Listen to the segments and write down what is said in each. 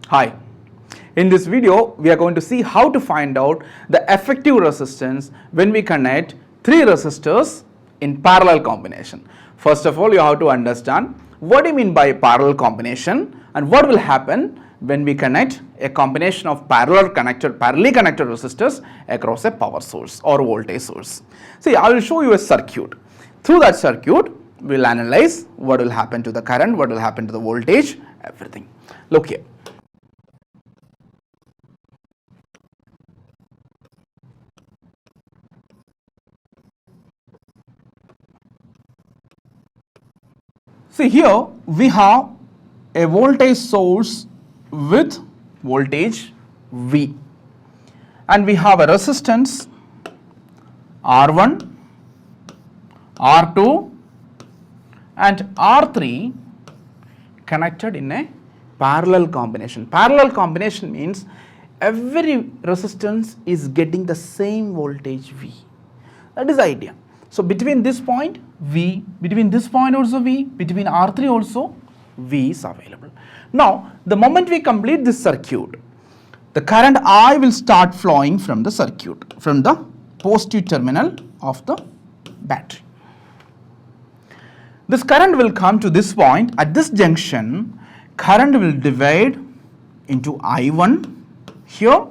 Hi, in this video we are going to see how to find out the effective resistance when we connect three resistors in parallel combination. First of all, you have to understand what do you mean by parallel combination and what will happen when we connect a combination of parallelly connected resistors across a power source or voltage source. See, I will show you a circuit. Through that circuit, we will analyze what will happen to the current, what will happen to the voltage, everything. Look here. See, here we have a voltage source with voltage V, and we have a resistance R1, R2 and R3 connected in a parallel combination. Parallel combination means every resistance is getting the same voltage V. That is the idea. So between this point V, between this point also V, between R3 also V is available. Now the moment we complete this circuit, the current I will start flowing from the circuit, from the positive terminal of the battery. This current will come to this point. At this junction, current will divide into I1 here.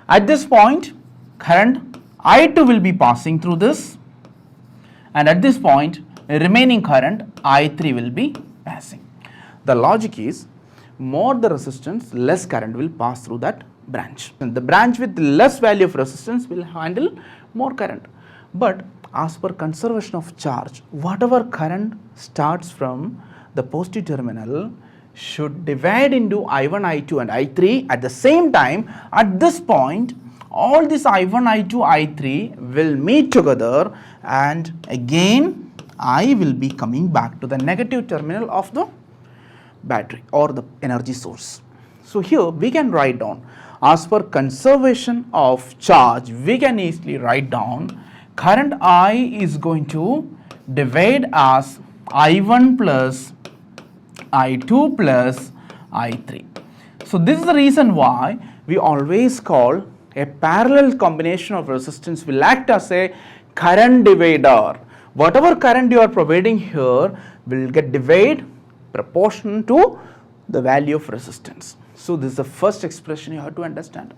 At this point, current I2 will be passing through this, and at this point, remaining current I3 will be passing. The logic is, more the resistance, less current will pass through that branch. And the branch with less value of resistance will handle more current. But as per conservation of charge, whatever current starts from the positive terminal should divide into I1, I2 and I3 at the same time. At this point, all this I1, I2, I3 will meet together, and again I will be coming back to the negative terminal of the battery or the energy source. So here we can write down, as per conservation of charge, we can easily write down current I is going to divide as I1 plus I2 plus I3. So this is the reason why we always call a parallel combination of resistance will act as a current divider. Whatever current you are providing here will get divided proportional to the value of resistance. So this is the first expression you have to understand.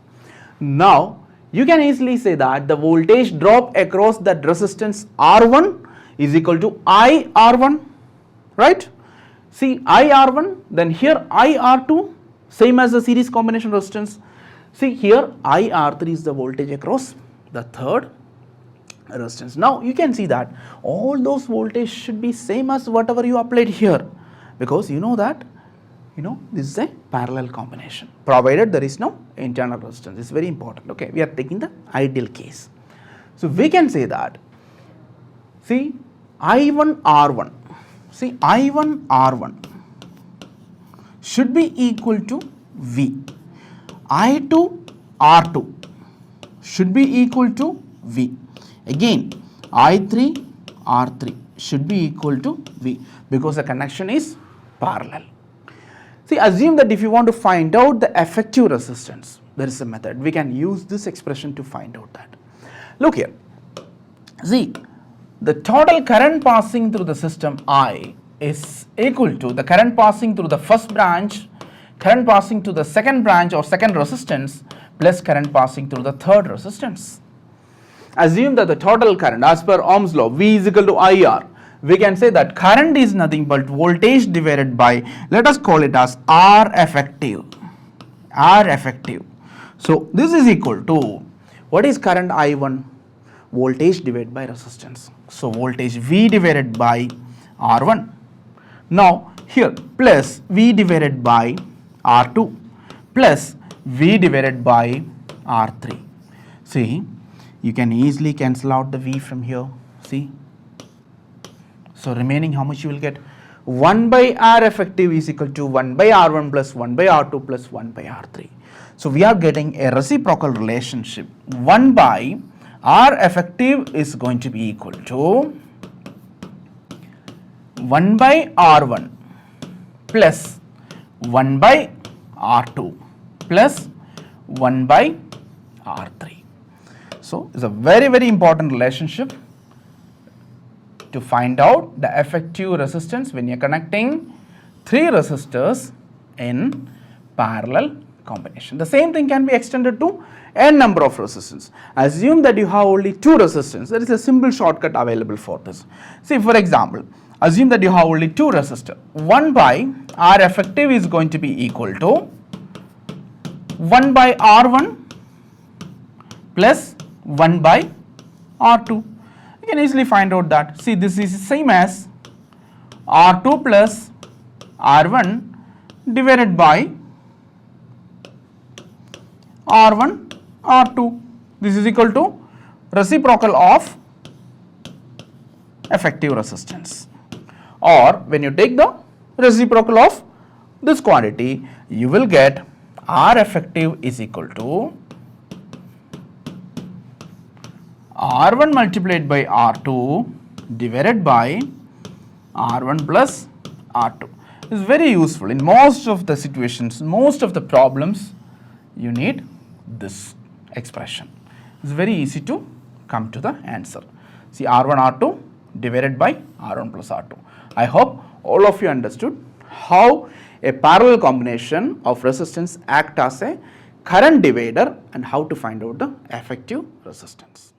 Now you can easily say that the voltage drop across that resistance R1 is equal to IR1, right? See, IR1, then here IR2, same as the series combination resistance. See, here IR3 is the voltage across the third resistance. Now you can see that all those voltages should be same as whatever you applied here, because you know that this is a parallel combination, provided there is no internal resistance. It's very important. Okay, we are taking the ideal case. So we can say that, see, I1 R1, see, I1 R1 should be equal to V. I2 R2 should be equal to V. Again, I3 R3 should be equal to V, because the connection is parallel. See, assume that if you want to find out the effective resistance, there is a method. We can use this expression to find out that. Look here. See, the total current passing through the system I is equal to the current passing through the first branch, current passing to the second branch or second resistance, plus current passing through the third resistance. Assume that the total current, as per Ohm's law, V is equal to IR. We can say that current is nothing but voltage divided by, let us call it as R effective. R effective. So this is equal to, what is current I1? Voltage divided by resistance. So voltage V divided by R1. Now here plus V divided by R2 plus V divided by R3. See, you can easily cancel out the V from here. See. So remaining, how much you will get? 1 by R effective is equal to 1 by R1 plus 1 by R2 plus 1 by R3. So we are getting a reciprocal relationship. 1 by R effective is going to be equal to 1 by R1 plus 1 by R2 plus 1 by R3. So, it's a very, very important relationship to find out the effective resistance when you are connecting 3 resistors in parallel combination. The same thing can be extended to n number of resistors. Assume that you have only 2 resistors. There is a simple shortcut available for this. See, for example, assume that you have only 2 resistors. 1 by R effective is going to be equal to 1 by R1 plus 1 by R2. You can easily find out that. See, this is same as R2 plus R1 divided by R1 R2. This is equal to reciprocal of effective resistance. Or when you take the reciprocal of this quantity, you will get R effective is equal to R1 multiplied by R2 divided by R1 plus R2. It's very useful in most of the situations, most of the problems. You need this expression. It's very easy to come to the answer. See, R1 R2 divided by R1 plus R2. I hope all of you understood how a parallel combination of resistance act as a current divider and how to find out the effective resistance.